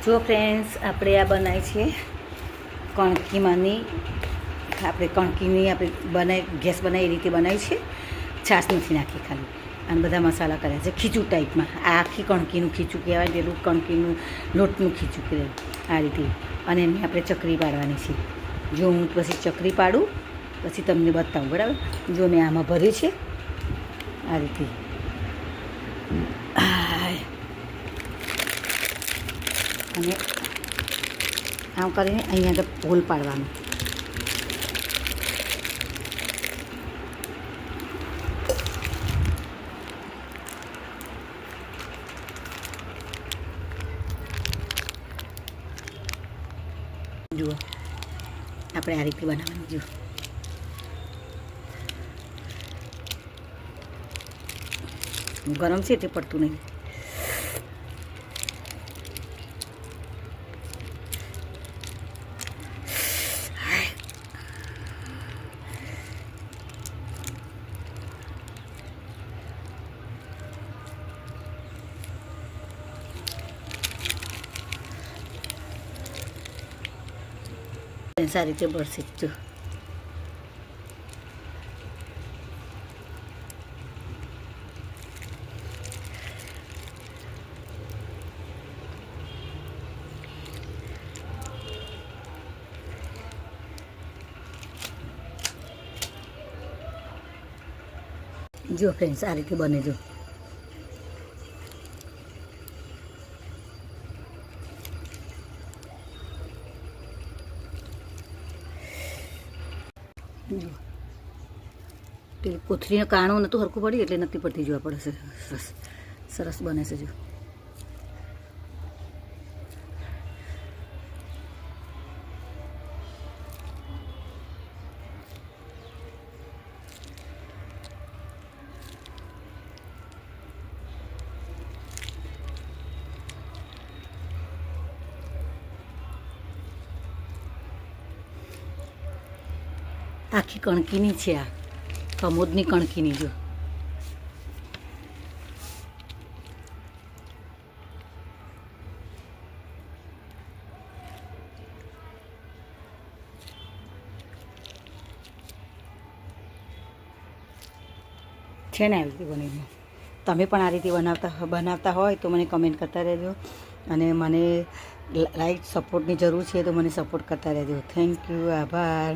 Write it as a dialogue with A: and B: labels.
A: જો ફ્રેન્ડ્સ, આપણે આ બનાવી છે કણકીમાંની. આપણે કણકીની ગેસ બનાવી એ રીતે બનાવી છે. છાશ નથી નાખી, ખાલી અને બધા મસાલા કર્યા છે ખીચું ટાઈપમાં. આ આખી કણકીનું ખીચું કહેવાય, પેલું કણકીનું લોટનું ખીચું કહેવાય આ રીતે. અને એની આપણે ચકરી પાડવાની છે. જો હું પછી ચકરી પાડું પછી તમને બતાવું, બરાબર? જો મેં આમાં ભરી છે આ રીતે. અને આમ કરીને અહીંયા આગળ હોલ પાડવાનું. જુઓ, આપણે આ રીતે બનાવવાનું. જુઓ, ગરમ છે એટલે પડતું નહીં. સારી રીતે બળશે. જો જો ફ્રેન્ડ્સ, આ રીતે બને. જો પેલી કોથળીને કાણું નહોતું હરખું પડ્યું એટલે નથી પડતી. જોવા પડે છે. સરસ સરસ બને છે. જો આખી કણકીની છે, આ કમોદની કણકીની. જો છે ને આવી રીતે બની. તમે પણ આ રીતે બનાવતા હોય તો મને કમેન્ટ કરતા રહેજો. અને મને લાઈક સપોર્ટની જરૂર છે તો મને સપોર્ટ કરતા રહેજો. થેન્ક યુ, આભાર.